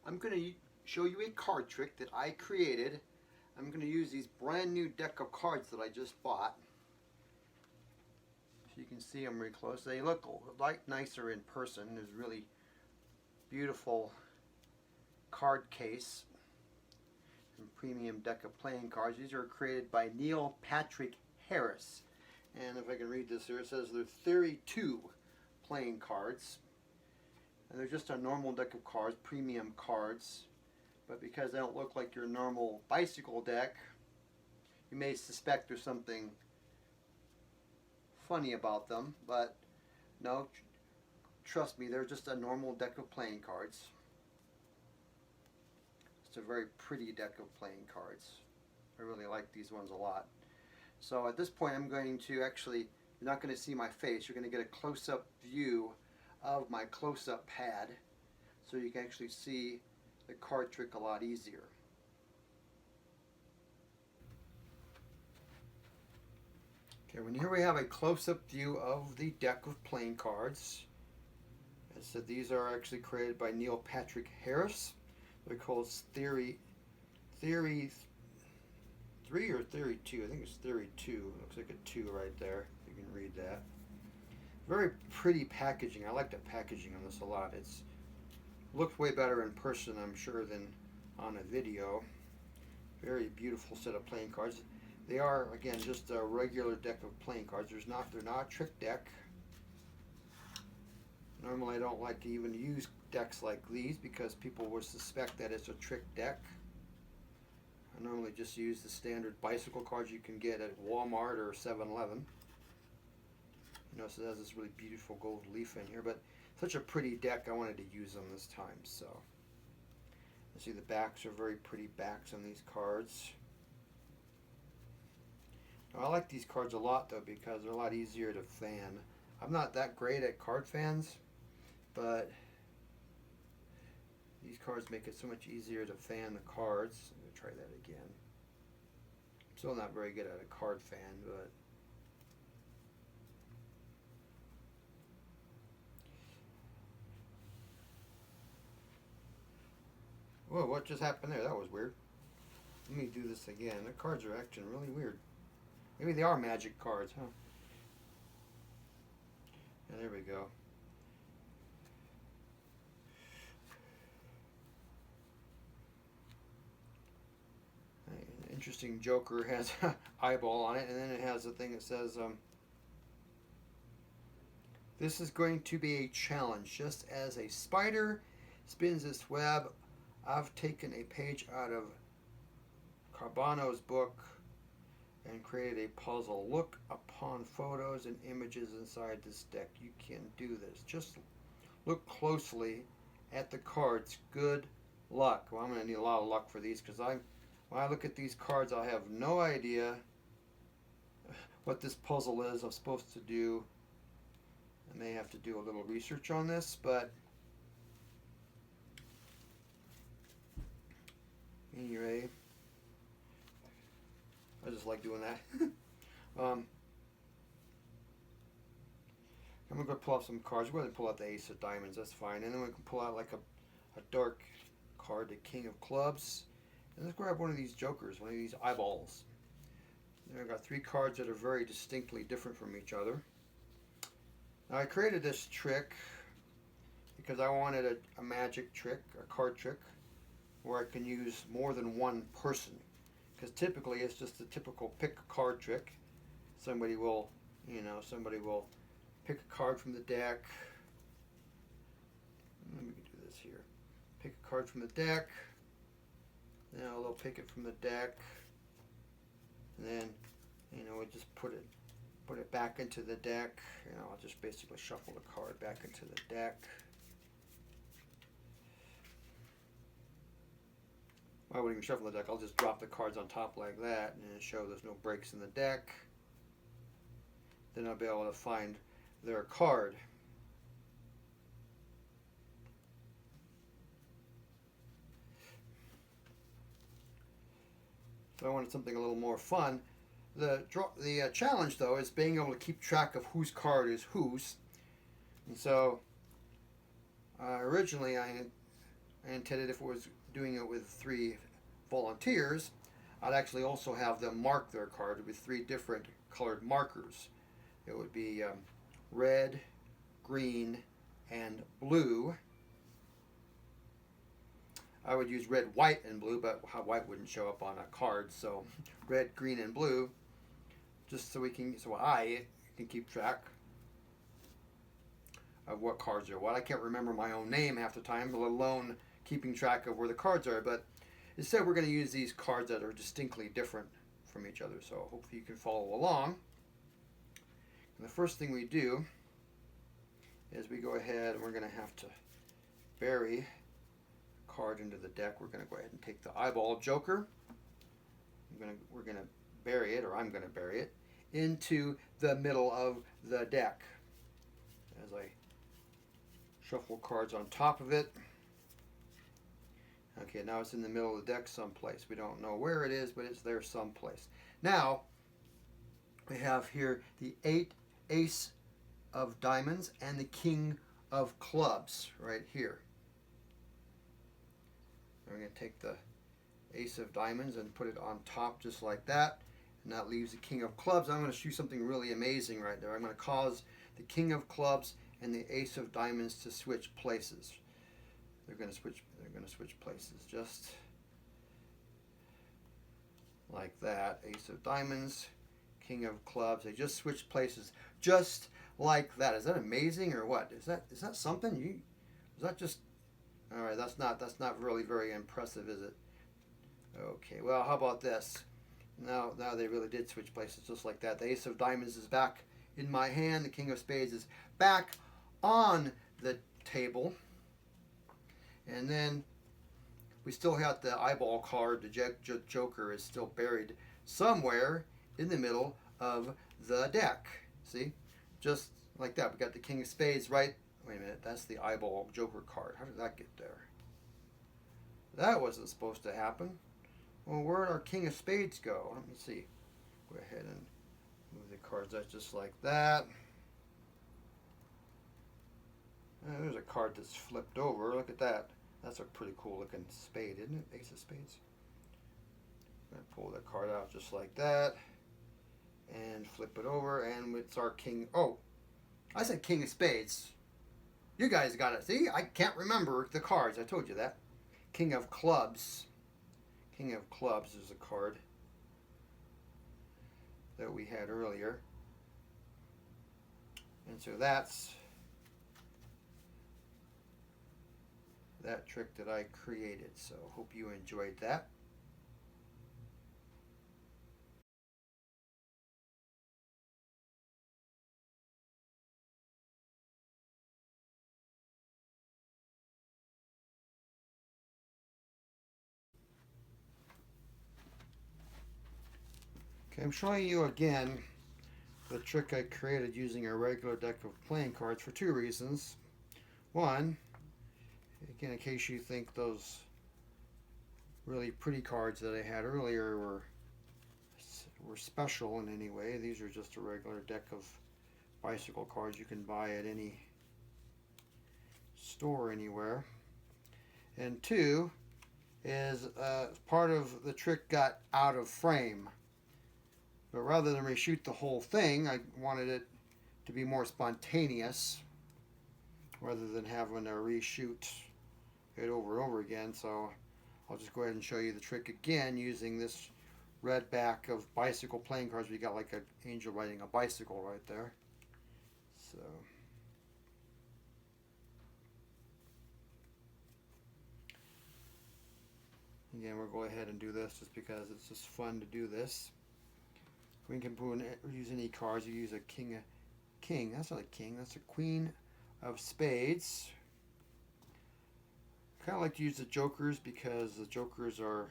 I'm going to show you a card trick that I created. I'm going to use these brand new deck of cards that I just bought. So you can see them really close. They look a lot nicer in person. There's really beautiful card case and premium deck of playing cards. These are created by Neil Patrick Harris. And if I can read this here, it says they're Theory 2 playing cards. And they're just a normal deck of cards, premium cards. But because they don't look like your normal bicycle deck, you may suspect there's something funny about them. But no, trust me, they're just a normal deck of playing cards. It's a very pretty deck of playing cards. I really like these ones a lot. So at this point I'm going to actually, you're not going to see my face, you're going to get a close-up view of my close-up pad so you can actually see the card trick a lot easier. Okay, here we have a close-up view of the deck of playing cards. As I said, these are actually created by Neil Patrick Harris. They're called Theory 3 or Theory 2. I think it's Theory 2. Looks like a 2 right there. You can read that. Very pretty packaging. I like the packaging on this a lot. It's looks way better in person, I'm sure, than on a video. Very beautiful set of playing cards. They are, again, just a regular deck of playing cards. They're not a trick deck. Normally I don't like to even use decks like these because people will suspect that it's a trick deck. I normally just use the standard bicycle cards you can get at Walmart or 7-Eleven. You know, so it has this really beautiful gold leaf in here, but such a pretty deck, I wanted to use them this time. So you see the backs are very pretty backs on these cards. Now, I like these cards a lot though because they're a lot easier to fan. I'm not that great at card fans, but these cards make it so much easier to fan the cards. I'm going to try that again. I'm still not very good at a card fan, but whoa, what just happened there? That was weird. Let me do this again. The cards are acting really weird. Maybe they are magic cards, huh? Yeah, there we go. An interesting Joker has an eyeball on it, and then it has a thing that says, this is going to be a challenge. Just as a spider spins its web, I've taken a page out of Carbano's book and created a puzzle. Look upon photos and images inside this deck. You can do this. Just look closely at the cards. Good luck. Well, I'm going to need a lot of luck for these because when I look at these cards, I have no idea what this puzzle is I'm supposed to do. I may have to do a little research on this, but anyway, I just like doing that. I'm going to pull out some cards. We're going to pull out the Ace of Diamonds, that's fine. And then we can pull out like a dark card, the King of Clubs. And let's grab one of these jokers, one of these eyeballs. There I've got 3 cards that are very distinctly different from each other. Now I created this trick because I wanted a magic trick, a card trick, where I can use more than one person. Because typically it's just a typical pick a card trick. Somebody will pick a card from the deck. Let me do this here. Pick a card from the deck. Now they'll pick it from the deck. And then, we just put it back into the deck. I'll just basically shuffle the card back into the deck. I wouldn't even shuffle the deck. I'll just drop the cards on top like that and show there's no breaks in the deck. Then I'll be able to find their card. So I wanted something a little more fun. The challenge, though, is being able to keep track of whose card is whose. And so originally I I intended if it was doing it with 3 volunteers, I'd actually also have them mark their card with 3 different colored markers. It would be red, green, and blue. I would use red, white, and blue, but white wouldn't show up on a card. So red, green, and blue, just so I can keep track of what cards are what. I can't remember my own name half the time, let alone keeping track of where the cards are. But instead, we're going to use these cards that are distinctly different from each other. So hopefully you can follow along. And the first thing we do is we go ahead and we're going to have to bury a card into the deck. We're going to go ahead and take the eyeball joker. We're going to bury it, or I'm going to bury it, into the middle of the deck. As I shuffle cards on top of it. Okay, now it's in the middle of the deck someplace. We don't know where it is, but it's there someplace. Now, we have here the ace of diamonds and the king of clubs right here. We're going to take the ace of diamonds and put it on top just like that. And that leaves the king of clubs. I'm going to show something really amazing right there. I'm going to cause the king of clubs and the ace of diamonds to switch places. They're going to switch places just like that. Ace of diamonds, king of clubs. They just switched places just like that. Is that amazing or what? Is that something? Is that just all right? That's not really very impressive, is it? Okay. Well, how about this? Now they really did switch places just like that. The ace of diamonds is back in my hand. The king of spades is back on the table. And then we still have the eyeball card. The joker is still buried somewhere in the middle of the deck. See? Just like that. We got the king of spades right. Wait a minute. That's the eyeball joker card. How did that get there? That wasn't supposed to happen. Well, where'd our king of spades go? Let me see. Go ahead and move the cards out just like that. There's a card that's flipped over. Look at that. That's a pretty cool looking spade, isn't it? Ace of spades. I'm going to pull the card out just like that. And flip it over. And it's our king. Oh, I said king of spades. You guys got it. See, I can't remember the cards. I told you that. King of clubs. King of clubs is a card that we had earlier. And so that's that trick that I created. So hope you enjoyed that. Okay, I'm showing you again the trick I created using a regular deck of playing cards for 2 reasons. One, again, in case you think those really pretty cards that I had earlier were special in any way, these are just a regular deck of bicycle cards you can buy at any store anywhere. And 2 is part of the trick got out of frame. But rather than reshoot the whole thing, I wanted it to be more spontaneous rather than having to reshoot it over and over again. So I'll just go ahead and show you the trick again using this red back of bicycle playing cards. We got like an angel riding a bicycle right there. So again, we'll go ahead and do this just because it's just fun to do this. We can use any cards. You use a king. That's not a king. That's a queen of spades. I kind of like to use the jokers because the jokers are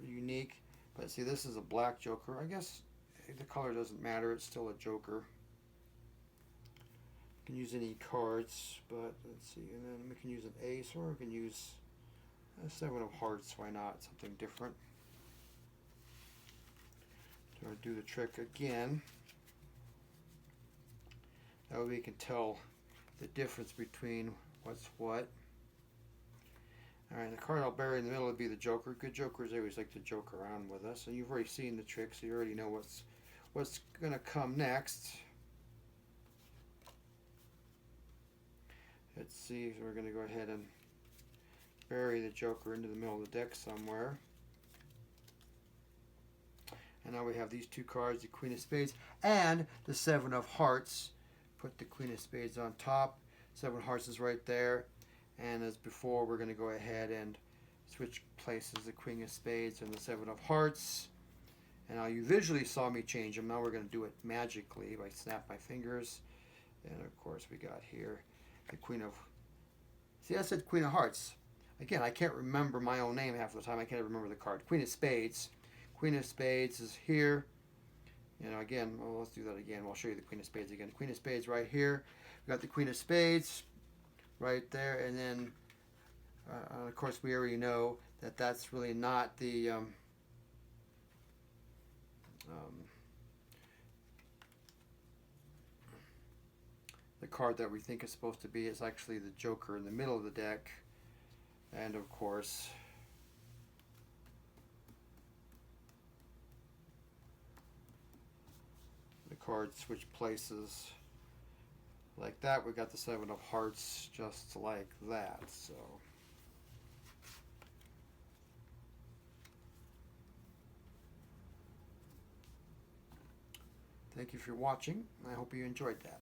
unique. But see, this is a black joker. I guess the color doesn't matter. It's still a joker. You can use any cards, but let's see. And then we can use an ace, or we can use a 7 of hearts. Why not? Something different. So I'll do the trick again. That way we can tell the difference between what's what. Alright, the card I'll bury in the middle would be the Joker. Good Jokers always like to joke around with us, and you've already seen the trick, so you already know what's going to come next. Let's see, so we're going to go ahead and bury the Joker into the middle of the deck somewhere. And now we have these two cards, the Queen of Spades and the Seven of Hearts. Put the Queen of Spades on top. Seven of Hearts is right there. And as before, we're going to go ahead and switch places the Queen of Spades and the Seven of Hearts. And now you visually saw me change them. Now we're going to do it magically by snap my fingers. And of course we got here the Queen of... See, I said Queen of Hearts. Again, I can't remember my own name half the time. I can't remember the card. Queen of Spades. Queen of Spades is here. You know, again, well, let's do that again. We'll show you the Queen of Spades again. Queen of Spades right here. We got the Queen of Spades right there, and then of course we already know that that's really not the card that we think is supposed to be. It's actually the Joker in the middle of the deck, and of course the cards switch places like that. We got the Seven of Hearts just like that. So thank you for watching. I hope you enjoyed that.